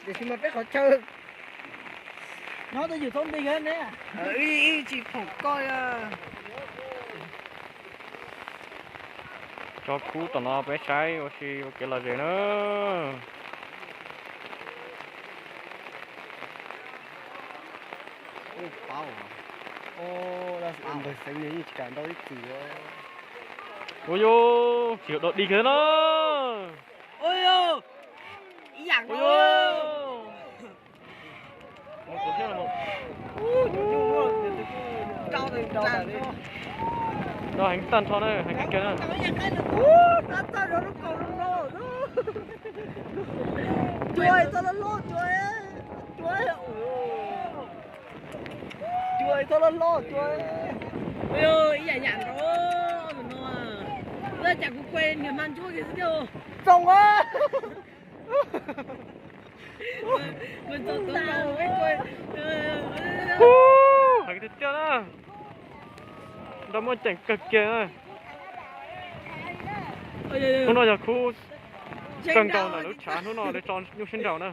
để thì mà biết có chơi. Nó tôi dự thông tin hết đấy. Ý chỉ phỏng coi à. Cho cú tao nó bé trái, ok là gì nữa. Bao à? Ô, là bao bởi sinh này chỉ cả đâu ít chỉ thôi. Ôi yo, chịu đột đi cái nó. Ôi yo, ý dạng Ôi thôi. yo. Một cổ phiếu là một. Trao thì tràn đi. Đó hành tàn cho này, hành cái này. Tao nó cầu nó lô. Chuối tao nó lô chuối. Chuối tao nó lô chuối. Ôi ơi, ý dạng đó. Nó à. Nó chẳng có quen người man chuối cái gì đâu. Trông á. Mình tôi đâu biết quên. Hành cái chân á. Đó mới chẳng cực kìa. Nó nói là khu cần cầu là nó chán nó nói để cho nhung trên đầu nè.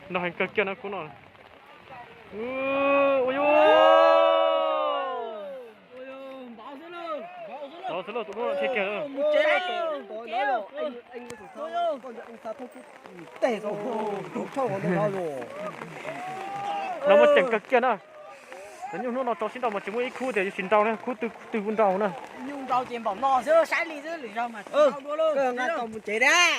Nó hành cực kia nó cũng nói. Ôi yo. Đó sẽ là tụi nó thiệt kìa. Anh sao thôi tệ rồi cho nó đâu rồi Nó mà chẳng cực kia nè. Nó nó cho xin đầu mà chỉ muốn khu để xin đầu nè, khu từ vun đầu nè. Nhung đầu chém bảo nó chứ sai lý chứ lý do mà. cái ngay tao một chế đã